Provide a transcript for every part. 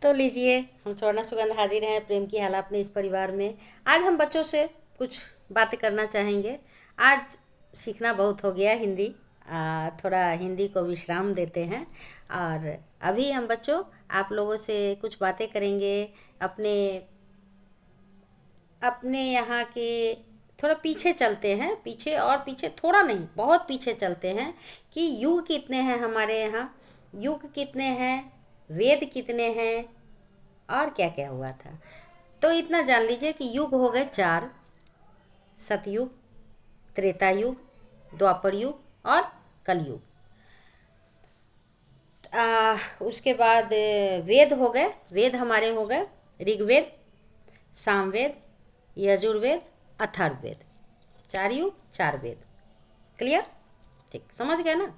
तो लीजिए, हम स्वर्णा सुगंध हाजिर हैं प्रेम की हाला अपने इस परिवार में। आज हम बच्चों से कुछ बातें करना चाहेंगे। आज सीखना बहुत हो गया हिंदी, थोड़ा हिंदी को विश्राम देते हैं। और अभी हम बच्चों आप लोगों से कुछ बातें करेंगे अपने अपने यहाँ के। थोड़ा पीछे चलते हैं, पीछे और पीछे, थोड़ा नहीं बहुत पीछे चलते हैं कि युग कितने हैं हमारे यहाँ, युग कितने हैं, वेद कितने हैं और क्या क्या हुआ था। तो इतना जान लीजिए कि युग हो गए 4: सतयुग, त्रेता युग, द्वापर युग और कलयुग। उसके बाद वेद हो गए, वेद हमारे हो गए ऋग्वेद, सामवेद, यजुर्वेद, अथर्ववेद। 4 युग 4 वेद। क्लियर? ठीक, समझ गए ना।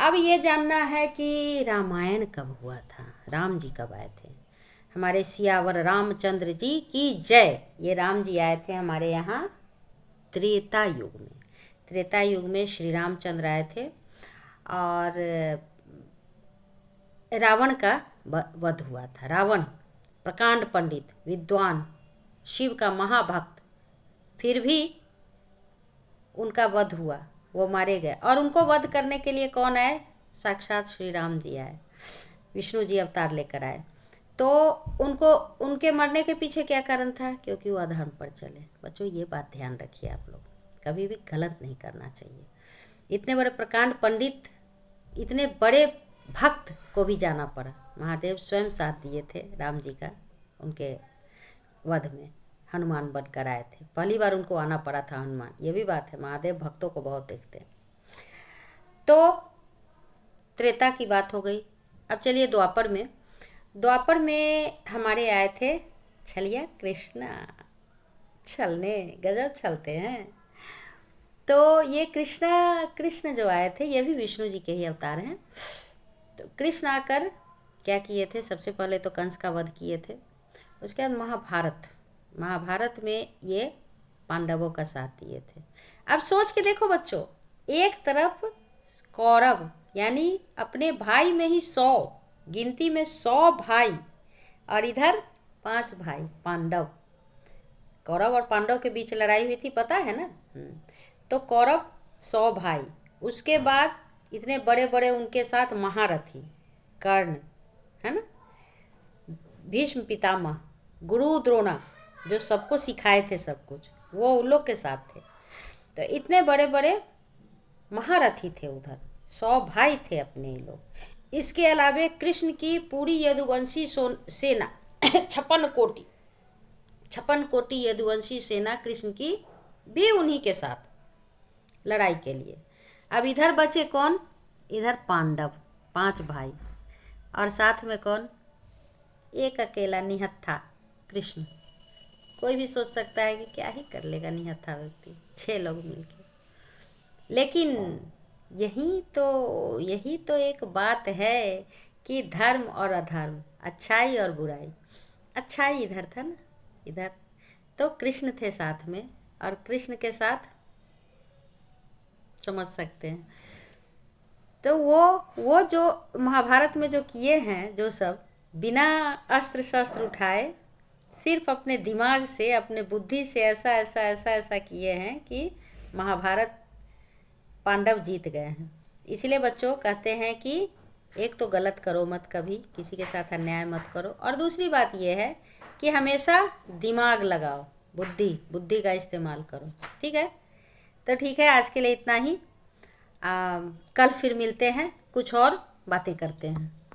अब ये जानना है कि रामायण कब हुआ था, राम जी कब आए थे। हमारे सियावर रामचंद्र जी की जय। ये राम जी आए थे हमारे यहाँ त्रेता युग में। त्रेता युग में श्री रामचंद्र आए थे और रावण का वध हुआ था। रावण प्रकांड पंडित, विद्वान, शिव का महाभक्त, फिर भी उनका वध हुआ, वो मारे गए। और उनको वध करने के लिए कौन आए? साक्षात श्री राम जी आए, विष्णु जी अवतार लेकर आए। तो उनके मरने के पीछे क्या कारण था? क्योंकि वो अधर्म पर चले। बच्चों ये बात ध्यान रखिए, आप लोग कभी भी गलत नहीं करना चाहिए। इतने बड़े प्रकांड पंडित, इतने बड़े भक्त को भी जाना पड़ा। महादेव स्वयं साथ दिए थे राम जी का, उनके वध में हनुमान बनकर आए थे। पहली बार उनको आना पड़ा था हनुमान। ये भी बात है, महादेव भक्तों को बहुत देखते हैं। तो त्रेता की बात हो गई। अब चलिए द्वापर में। द्वापर में हमारे आए थे छलिया कृष्णा। छलने गजब छलते हैं। तो ये कृष्ण जो आए थे, ये भी विष्णु जी के ही अवतार हैं। तो कृष्ण आकर क्या किए थे? सबसे पहले तो कंस का वध किए थे। उसके बाद महाभारत में ये पांडवों का साथ दिए थे। अब सोच के देखो बच्चों, एक तरफ कौरव यानी अपने भाई में ही 100, गिनती में 100 भाई, और इधर 5 भाई पांडव। कौरव और पांडव के बीच लड़ाई हुई थी, पता है ना। तो कौरव 100 भाई, उसके बाद इतने बड़े बड़े उनके साथ महारथी कर्ण, है ना, भीष्म पितामह, गुरु द्रोणा, जो सबको सिखाए थे सब कुछ, वो उन लोग के साथ थे। तो इतने बड़े बड़े महारथी थे उधर, 100 भाई थे अपने ये लोग। इसके अलावे कृष्ण की पूरी यदुवंशी सेना 56 कोटि यदुवंशी सेना कृष्ण की भी उन्हीं के साथ लड़ाई के लिए। अब इधर बचे कौन? इधर पांडव 5 भाई, और साथ में कौन? एक अकेला निहत्था कृष्ण। कोई भी सोच सकता है कि क्या ही कर लेगा निहत्था व्यक्ति, 6 लोग मिलके। लेकिन यही तो एक बात है कि धर्म और अधर्म, अच्छाई और बुराई। अच्छाई इधर था ना, इधर तो कृष्ण थे साथ में, और कृष्ण के साथ समझ सकते हैं। तो वो जो महाभारत में जो किए हैं, जो सब बिना अस्त्र शस्त्र उठाए, सिर्फ अपने दिमाग से, अपने बुद्धि से ऐसा किए हैं कि महाभारत पांडव जीत गए हैं। इसलिए बच्चों कहते हैं कि एक तो गलत करो मत, कभी किसी के साथ अन्याय मत करो, और दूसरी बात यह है कि हमेशा दिमाग लगाओ, बुद्धि का इस्तेमाल करो। ठीक है? तो ठीक है, आज के लिए इतना ही। कल फिर मिलते हैं, कुछ और बातें करते हैं।